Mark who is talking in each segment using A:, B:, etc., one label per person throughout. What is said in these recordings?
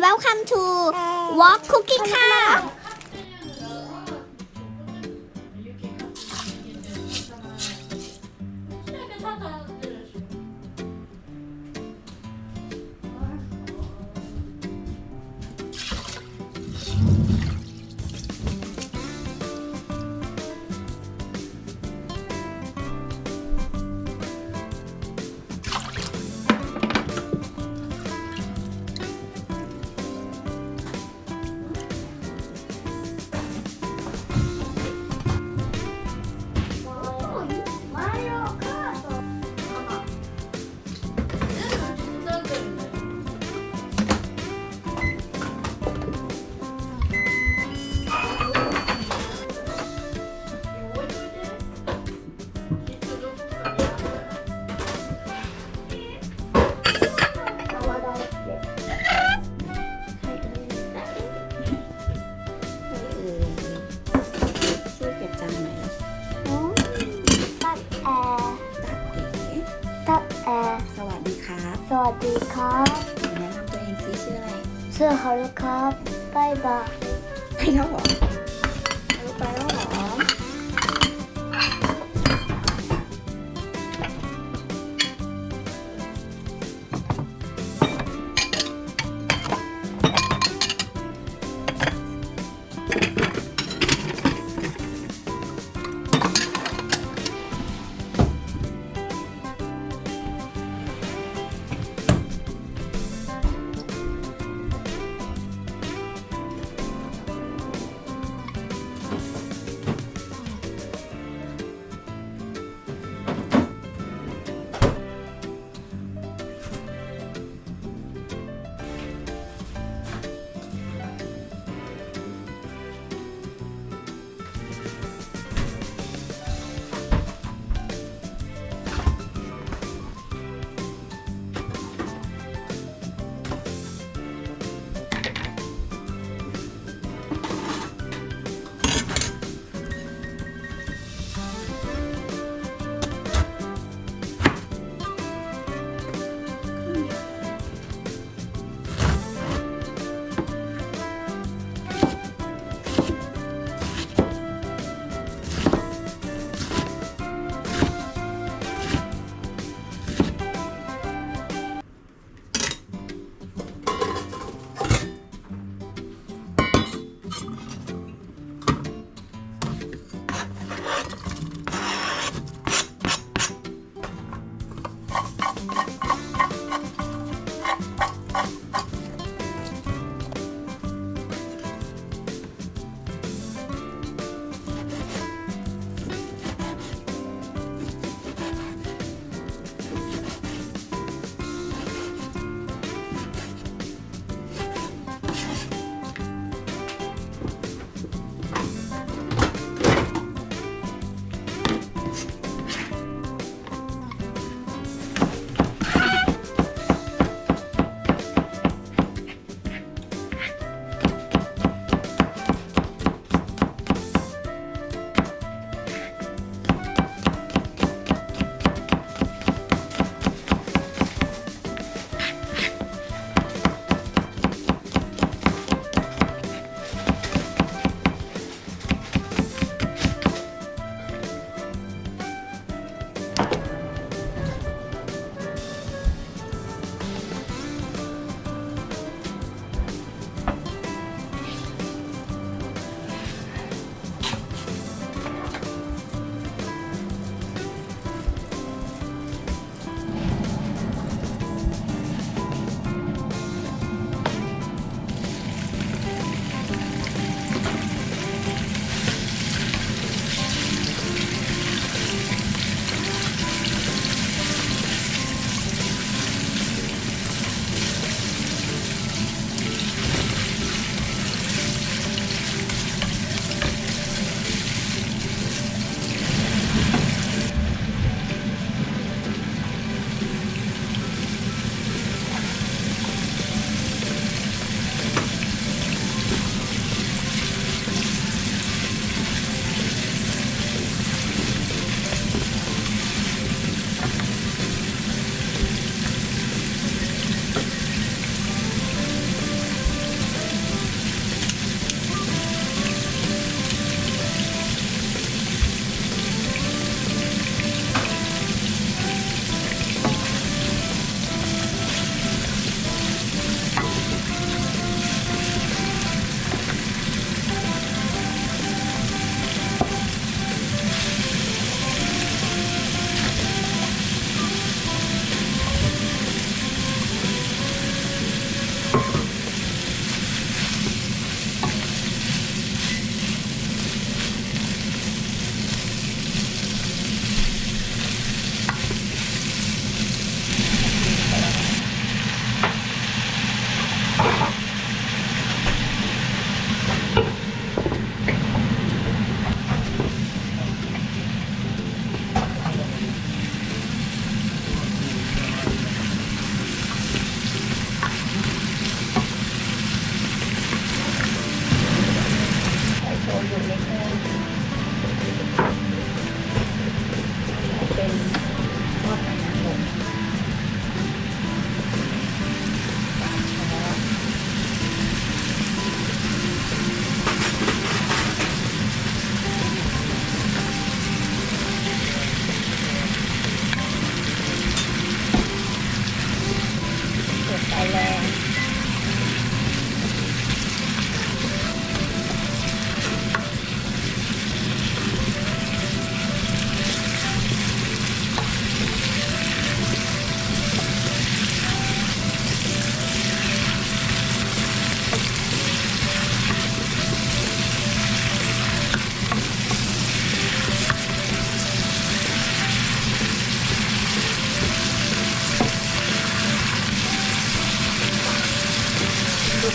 A: welcome to Walk Cookie ค่ะ
B: ช่วยเก็บจานไหม
A: ตัดแอร์
B: ตัดเอ๋
A: ตัดแอร์
B: สวัสดีครับ
A: สวัสดีครับ
B: แนะนำตัวเองซิชื่ออะไร
A: เสื้อเขาเลยครับบ๊ายบาย
B: ไปแล้วเหรอไปแล้วเหรอ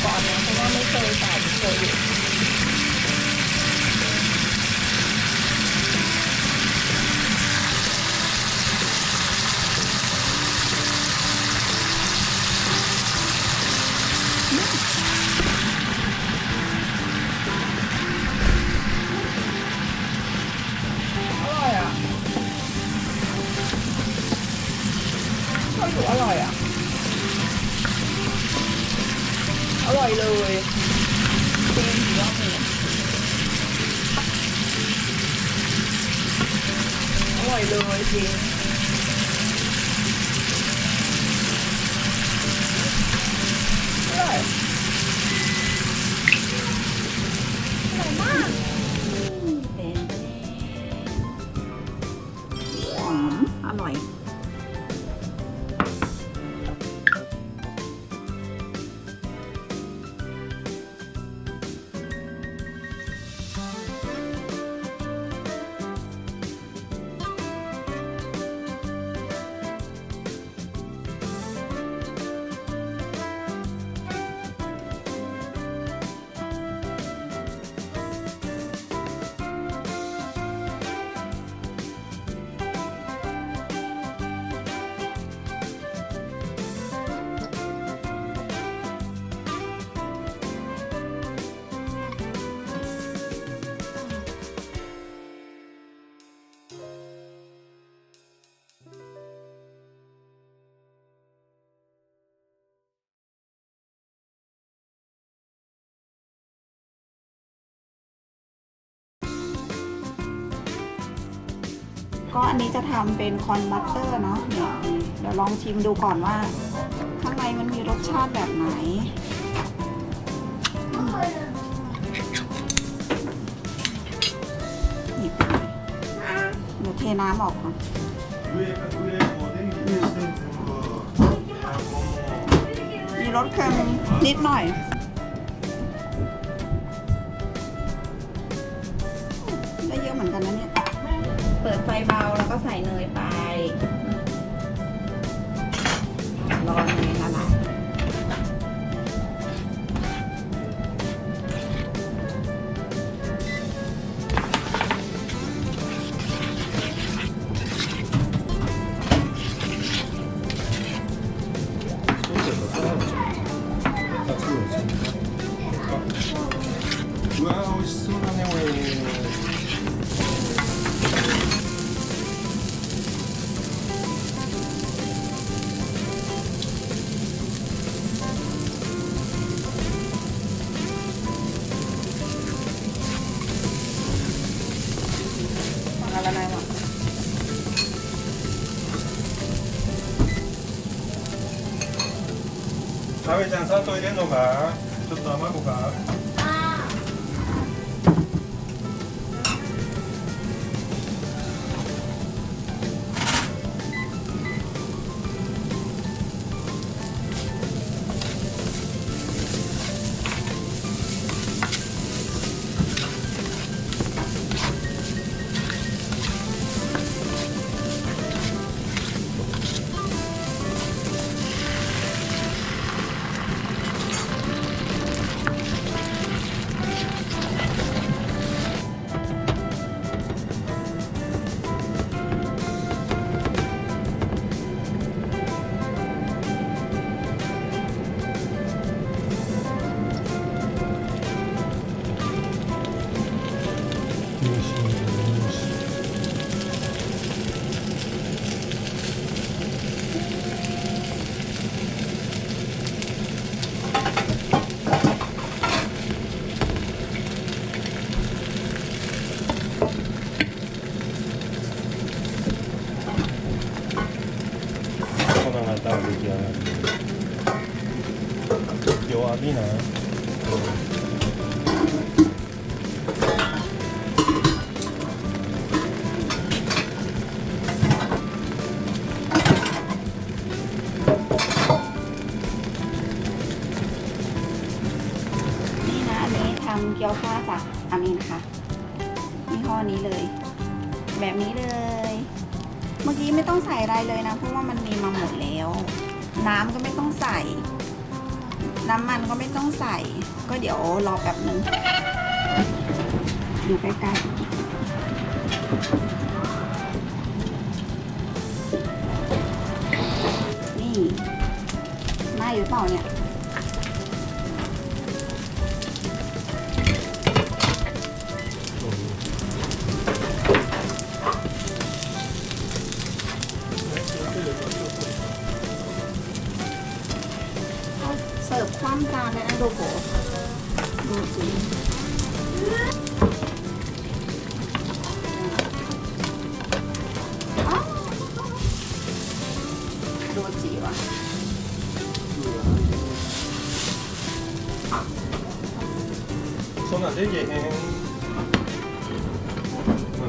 B: ก่อนนะเพราะว่าไม่เคยใส่โชยุอร่อยอ่ะโชยุอร่อยอ่ะอร่อยเลยจริงยอดเลยอร่อยเลยจริงอร่อยอร่อยมากเป็นหอมอร่อย ก็อันนี้จะทำเป็นคอนบัตเตอร์เนาะเนี่ยเดี๋ยวลองชิมดูก่อนว่าข้างในมันมีรสชาติแบบไหนนี่เดี๋ยวเทน้ำออกก่อนมีรสเค็มนิดหน่อยได้เยอะเหมือนกันนะเนี่ยเปิดไฟเบาแล้วก็ใส่เนยไปรอเนยละลาย
C: うわー美味しそうだねこれ。
B: ละลายหมด
C: かべちゃん砂糖入れんのか？ちょっと卵か？ 出来上がり。弱火な。
B: นี่นะอันนี้ทำเกี๊ยวซ่าจากอันนี้นะคะยี่ห้อนี้เลย แบบนี้เลย เมื่อกี้ไม่ต้องใส่อะไรเลยนะเพราะว่ามันมีมาหมดแล้ว น้ำก็ไม่ต้องใส่ น้ำมันก็ไม่ต้องใส่ ก็เดี๋ยวรอแป๊บนึงดูใกล้ๆนี่ได้หรือเปล่าเนี่ยเสิร์ฟคว่ำจานเลยนะโดโกดูสิอ้าวดูจีวะ
C: そんなんできへん。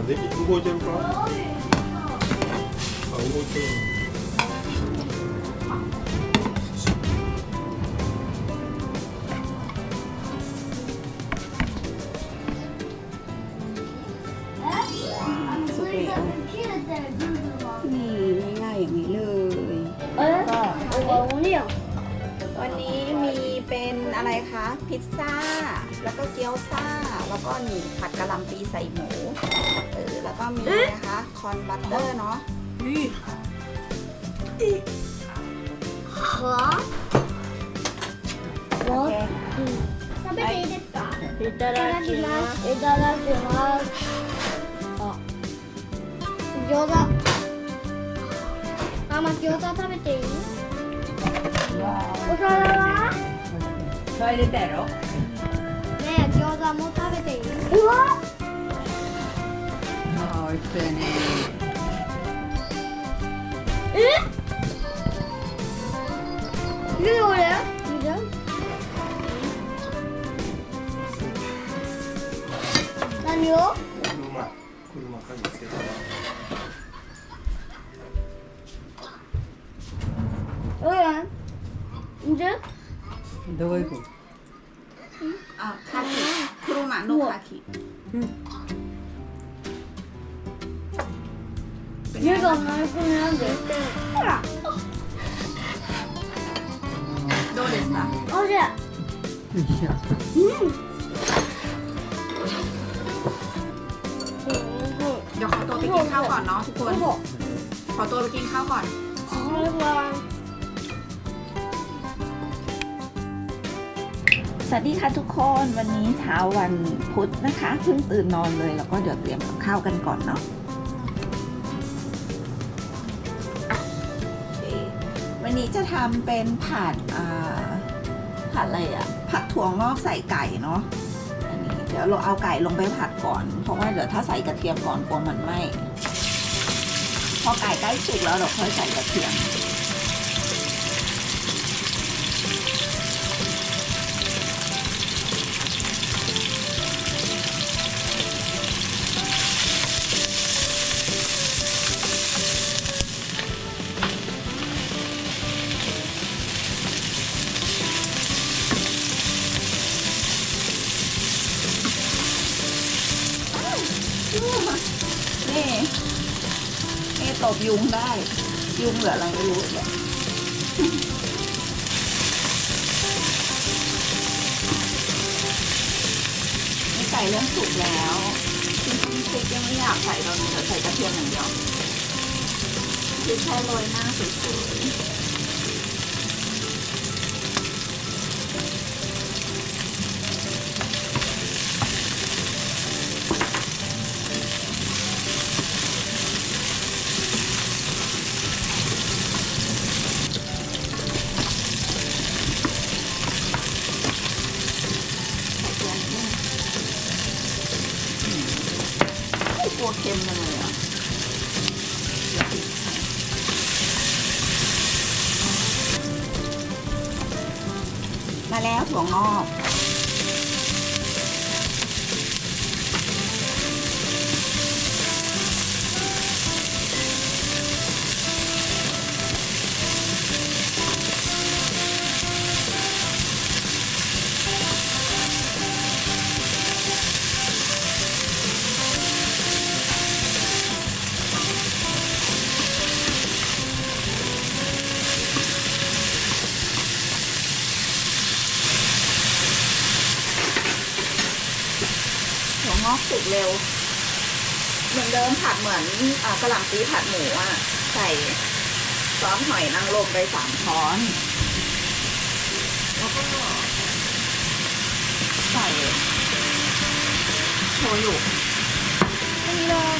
C: でき動いてるか？あ、動いてる。
B: สุกเลยนี่ง่ายๆอย่างนี้เลย วันนี้มีเป็นอะไรคะ พิซซ่า แล้วก็เกี๊ยวซ่า แล้วก็นี่ผัดกะหล่ำปีใส่หมู แล้วก็มีนะคะคอนบัตเตอร์เนาะ โอเค
A: 食べていいですか？いただきます。いただきます。あ、餃子。ママ餃子食べていい？お皿は？
B: それでたやろ
A: ねえ、餃子も食べていい？うわ！
B: ああ、美味しそうやね。
A: え？いるよ俺？いる？何を？
C: 車鍵つけたわ。
A: いる？
D: どこ行く？
B: あ、カキ。車のカキ。
A: 目がない子なんで？ほら。
B: どうですか？
A: おいしい。
D: よいしょ。
B: เดี๋ยวขอตัวไปกินข้าวก่อนเนาะทุกคน ขอตัวไปกินข้าวก่อน สวัสดีค่ะทุกคนวันนี้เช้าวันพุธนะคะเพิ่งตื่นนอนเลยแล้วก็เดี๋ยวเตรียมกับข้าวกันก่อนเนาะวันนี้จะทำเป็นผัดอะไรอะผัดถั่วงอกใส่ไก่เนาะอันนี้เดี๋ยวเราเอาไก่ลงไปผัดก่อนเพราะว่าเดี๋ยวถ้าใส่กระเทียมก่อนกลัวมันไหม้พอไก่ใกล้สุกแล้วเราค่อยใส่กระเทียมนี่ตบยุงได้ยุงเหลืออะไรไม่รู้เนี่ยนี่ไก่เริ่มสุกแล้วจริงๆพริกยังไม่อยากใส่ตอนนี้เดี๋ยวใส่กระเทียมอย่างเดียวพริกแค่โรยหน้าสวยกลัวเค็มจังเลยอ่ะมาแล้วถั่วงอก อกสุกเร็ว เหมือนเดิมผัดเหมือนกะหล่ำปีผัดหมูอ่ะใส่ซอสหอยนางรมไป3 ช้อนแล้วก็ใส่โชยุแค่นี้เลย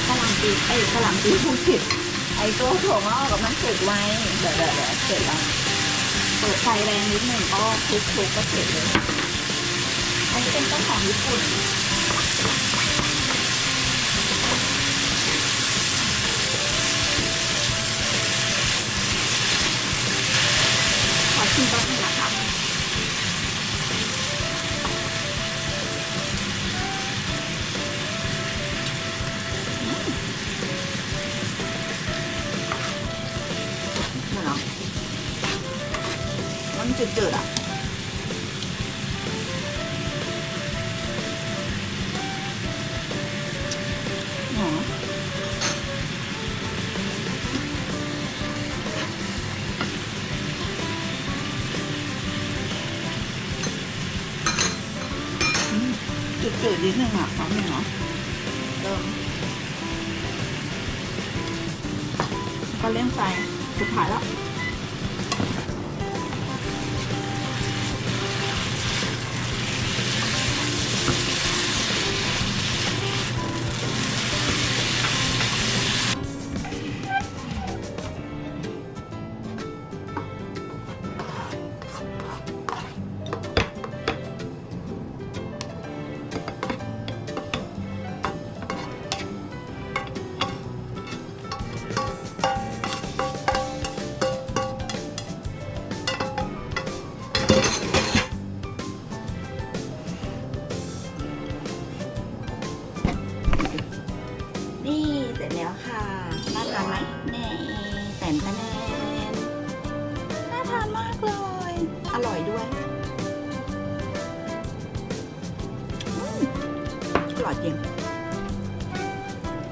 B: กะหล่ำปีพูดผิดไอ้ตัวถั่วงอกกับมันสุกไว้เดี๋ยวเสร็จแล้วเปิดไฟแรงนิดหนึ่งก็คลุกก็เสร็จเลยอันนี้เป็นต้นหอมญี่ปุ่นขอชิมแป๊บนึงนะคะเหรอมันจืดๆอ่ะหรอจืดๆนิดนึงอ่ะครับเนี่ยเนาะเริ่มก็เล่นไฟสุดท้ายแล้วนี่เสร็จแล้วค่ะน่าทานไหมแน่แต่นน่าทานมากเลยอร่อยด้วยอร่อยจริง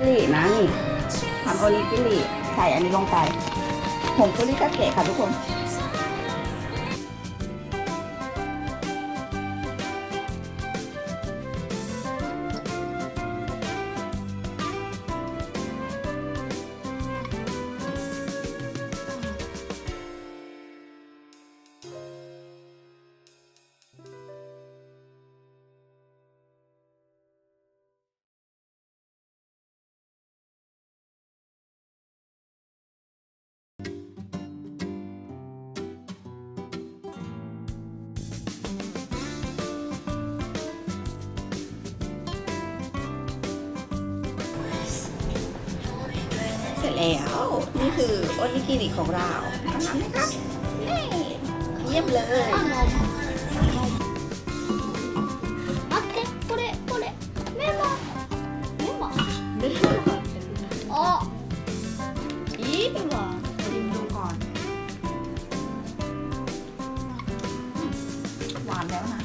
B: นี่นะนี่ทำโอริกิริใส่อันนี้ลงไปผงกุริกาเกะค่ะทุกคนเสร็จแล้วนี่คือโอนิกิริของเราทำไหมคะเยี่ยมเลย
A: 待ってこれメモあいいわ
B: ชิมดูก่อนหวานแล้วนะ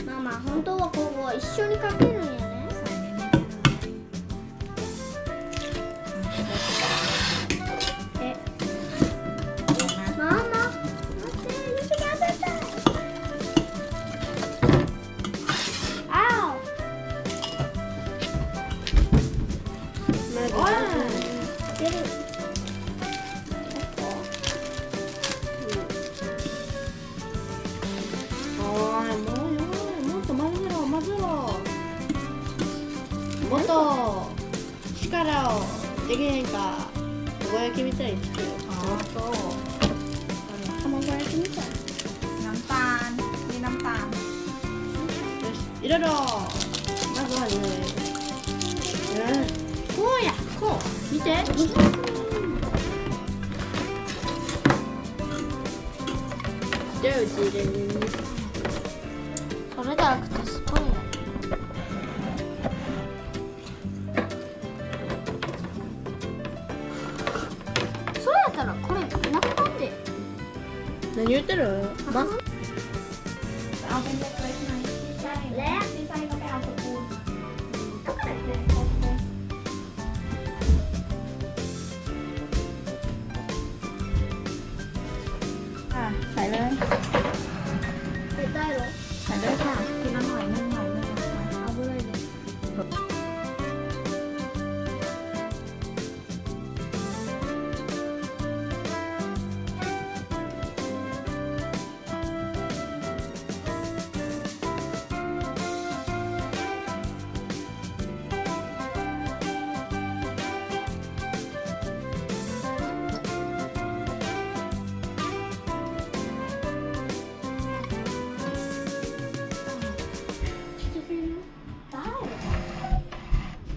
A: ママ本当はここ一緒にかけるんやねママ待って肉が食べたいあお出る
E: もっと力をできないかたこ焼きみたいに作る
B: อ๋อโซ่
A: 卵焼きみたい
B: น้ำตาลมีน้ำตาล
E: よしいろいろまずはね
A: こうやこう見て
E: じゃあうち入れる
A: それじゃなくてスプーンやそうやったらこれなくなって
E: 何言ってるま
B: เอาเป็นเล็กๆหน่อย
A: และ
B: ที่ไส้ก็ไปเอาสปูน
A: だからねたいの
B: ใส่ได้ค่ะทีละหน่อยนึงนะคะ
A: 危ないです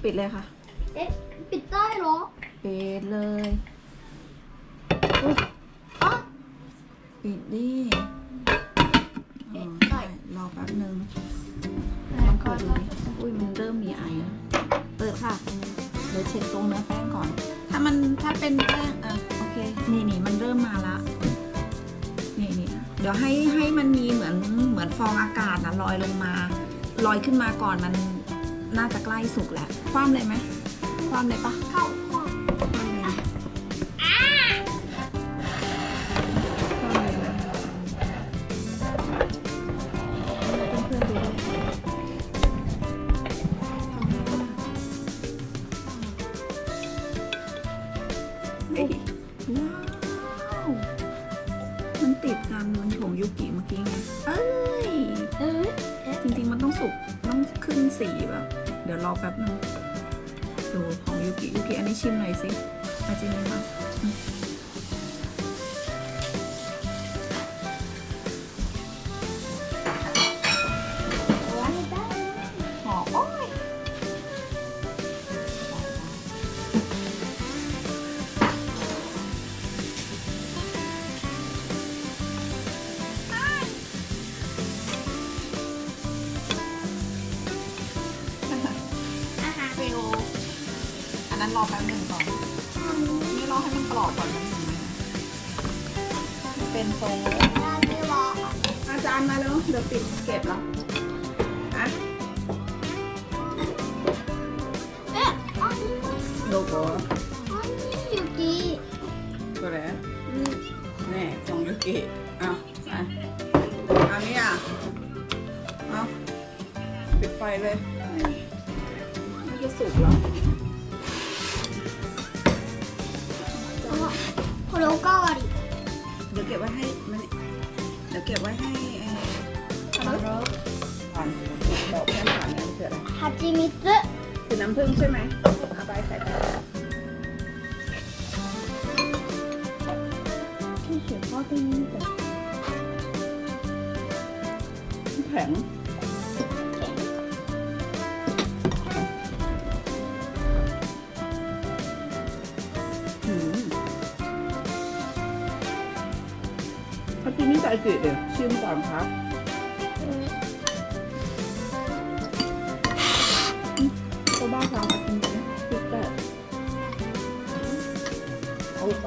B: ปิดเลยค่ะ
A: えปิดได้เหรอ
B: ปิดเลย
A: あ
B: ปิดดิ
A: เอ๊ะ
B: ใช่รอแป๊บนึงลองเปิดดูดิอุ้ยมันเริ่มมีไอแล้วเปิดค่ะ เดี๋ยวเช็คตรงเนื้อแป้งก่อน ถ้าเป็นแป้งโอเค นี่มันเริ่มมาละนี่เดี๋ยวให้มันมีเหมือนฟองอากาศนะลอยลงมาลอยขึ้นมาก่อนมันน่าจะใกล้สุกแล้วคว่ำเลยไหมคว่ำเลยปะ
A: เข้าห้อง
B: คว่ำเลยคว่ำเลยนะเพื่อนๆดูด้วยเฮ้ยว้าวมันติดกันมันโฉงยุกิเมื่อกี้ไงเอ้ย
A: เอ๊ะ
B: จริงๆมันต้องสุกต้องขึ้นสีแบบเดี๋ยวรอแป๊บนึงดูของยูกิอันนี้ชิมหน่อยสิอาจิมิมัสหอมโอ้ยฟิลอันนั้นรอแป๊บนึงก่อนนี่รอให้มันกรอบก่อนมันถึงไหมมันเป็นทรงเลยอาจารย์มาแล้วเดี๋ยวปิดเก็บแล้วอะどここれねえจงยุกิเอาไปอันนี้อ่ะเอาปิดไฟเลยไม่จะสุกแล้ว
A: これおかわり
B: เดี๋ยวเก็บไว้ให้มันเดี๋ยวเก็บไว้ให้ก่อนบอกเพื่อนก่อนนะมันคืออะไร
A: はちみつ
B: คือน้ำผึ้งใช่ไหมเอาไปใส่ไปที่เขียนข้อตรงนี้แต่แข็งถ้าพี่นี่ใส่จืดเดี๋ยวชิมก่อนครับおばあさんがちっちゃい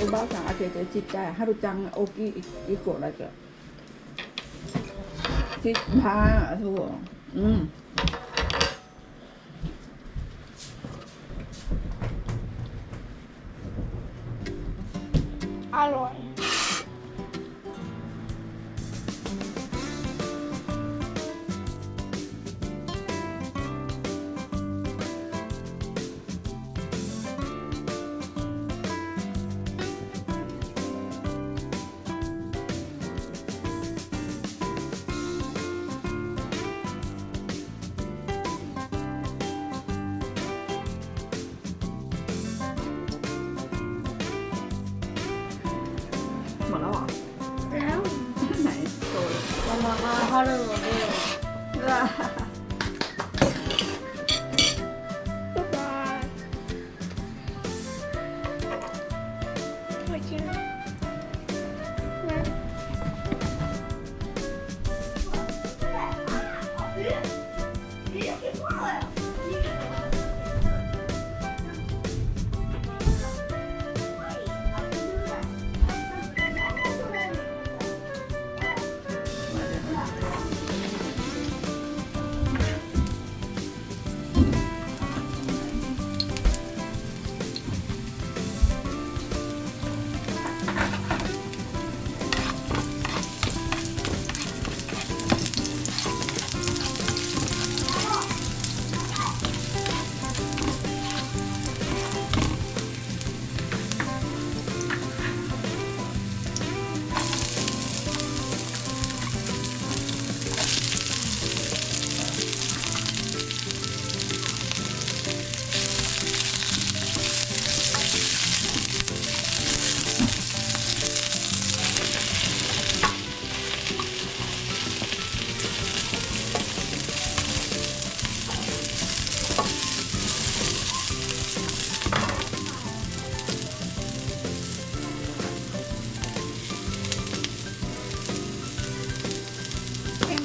B: おばあさん開けてちっちゃいはるちゃん大きい1個だけちっちゃいそう
A: อร่อย
B: หมดแล้วเหรอ
A: แล้ว
B: ไหนโชว์เลย
A: ママが春ので
B: บ๊ายบาย
A: こっちの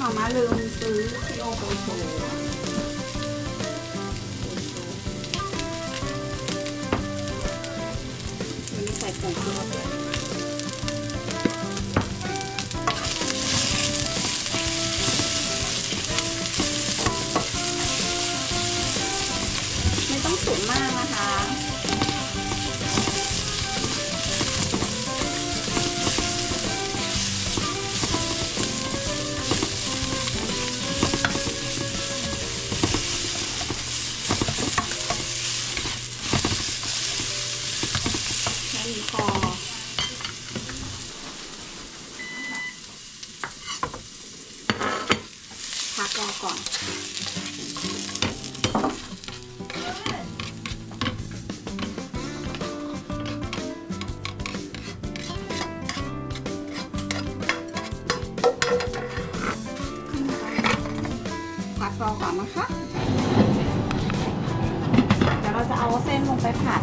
B: มาม่าลืมซื้อที่โอโกโชวันนี้ใส่ผงชูรสด้วยไม่ต้องสุกมากนะคะพอพักรอก่อนพักรอก่อนนะคะเดี๋ยวเราจะเอาเส้นลงไปผัด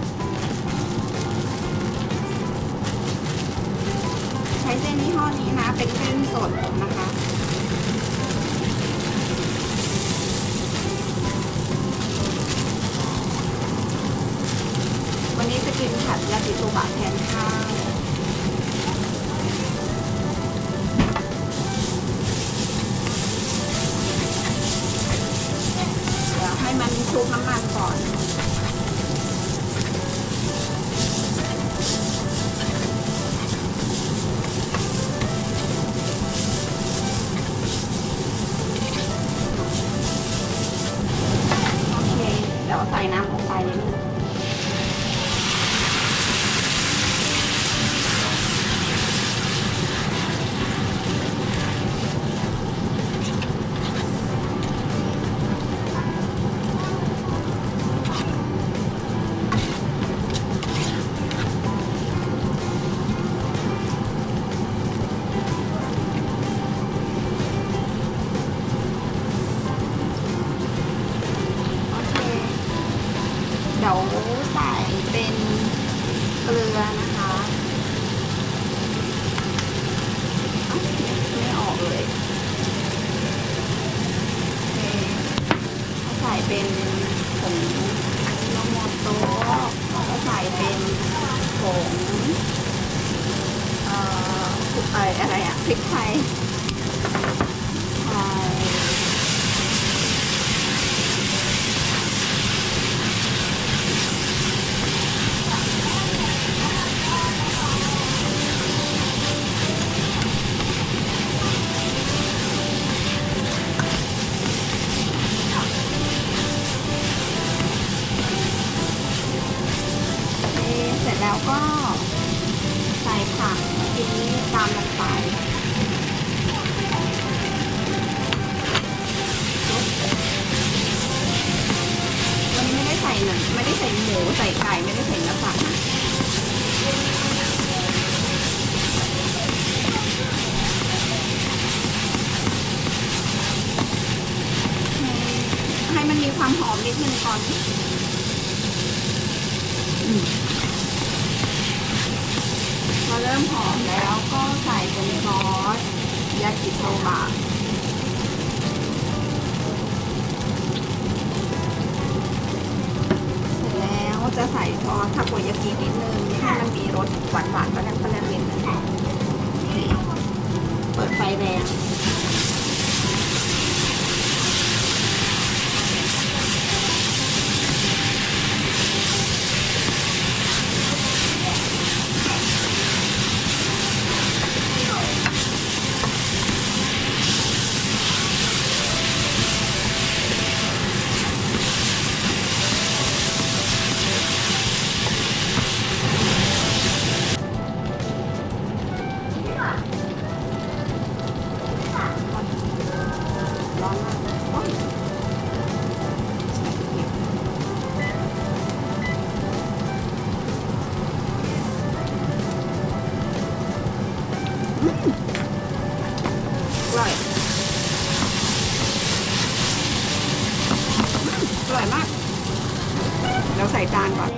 B: ใช้เส้นยี่ห้อนี้นะเป็นเส้นสดนะคะ วันนี้จะกินผัดยากิโซบะแทนข้าวเดี๋ยวให้มันคลุกน้ำมันก่อนเดี๋ยวใส่น้ำลงไปนิดนึงเดี๋ยวใส่เป็นเกลือนะคะไม่ออกเลยใส่เป็นผงอาจิโนโมโตะแล้วก็ใส่เป็นผงอะไรอะพริกไทยเสร็จแล้วก็ใส่ผักทีนี้ตามลงไปวันนี้ไม่ได้ใส่หนังไม่ได้ใส่หมูใส่ไก่ไม่ได้ใส่เนื้อสัตว์นะให้มันมีความหอมนิดนึงก่อนพอเริ่มหอมแล้วก็ใส่เป็นซอสยากิโซบะเสร็จแล้วจะใส่ซอสทาโกยากินิดนึงให้มันมีรสหวานๆก็แล้วนิดนึงเปิดไฟแรงร้อนมากโอ๊ยอร่อยอร่อยมากเราใส่จานก่อน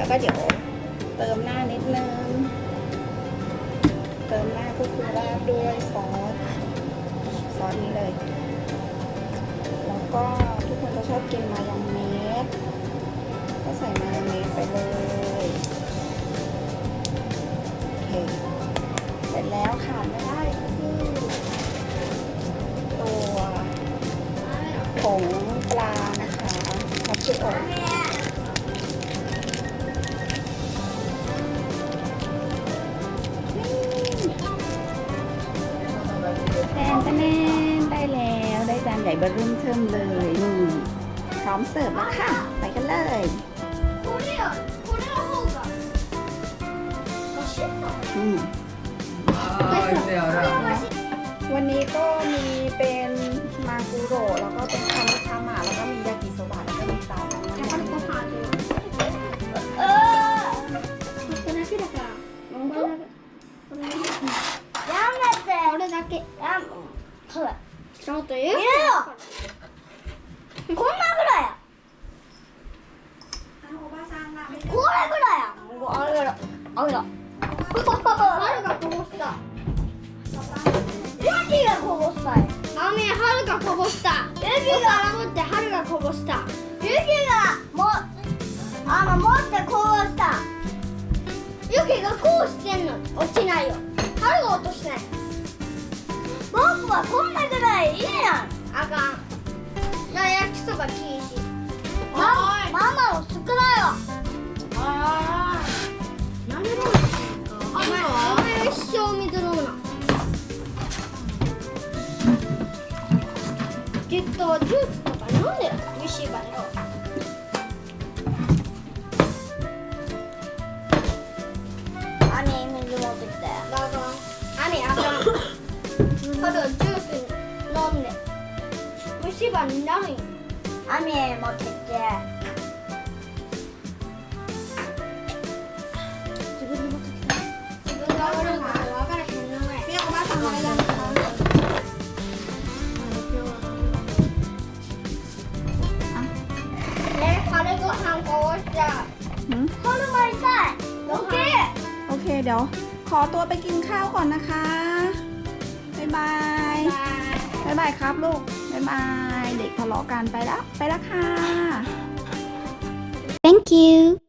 B: แล้วก็เดี๋ยวเติมหน้านิดนึง เติมหน้าก็คือราดด้วยซอสนี้เลย แล้วก็ทุกคนจะชอบกินมายองเนสก็ใส่มายองเนสไปเลยโอเคเสร็จแล้วขาดไม่ได้ก็คือตัวผงปลานะคะทับทิโอ แทนได้แล้วได้จานใหญ่เบอร์รุ่มเทิมเลยนี่พร้อมเสิร์ฟแล้วค่ะ ไปกันเลย
A: これよこれの方が欲しいの
B: อืม
D: ああ、いやら。
B: วันนี้ก็มีเป็นมากุโระแล้วก็เป็นคานิคามาแล้วก็มียากิโซบะแล้วก็มีตาดังนั้น
A: これご飯でちょっとだけだからやめてこれだけほらちょっと言うよこんなぐらいやこれぐらいやあげろあげろ春がこぼしたユキがこぼしたよ春がこぼしたユキが持って春がこぼしたユキが持ってこぼしたユキがこうしてんの落ちないよ春が落としてない僕はこんなぐらいいいやんあかん焼きそば禁止ママを少ないわ何で飲むのお前一生水飲むなきっとジュースとか飲んでる虫歯でよ兄水持ってきてだから兄あかん春はジュース飲んで虫歯になるんよ兄持ってきて自分で持ってきて自分が悪いから分からへんのね
B: เรียกว่าทำอะไรกันคะ
A: 春ご飯こうしたい
B: หืม
A: 春もりたいオッケー
B: โอเคเดี๋ยว ขอตัวไปกินข้าวก่อนนะคะ บ๊ายบาย บ๊ายบายครับลูก บ๊ายบาย เด็กทะเลาะกันไปแล้วค่ะ
A: Thank you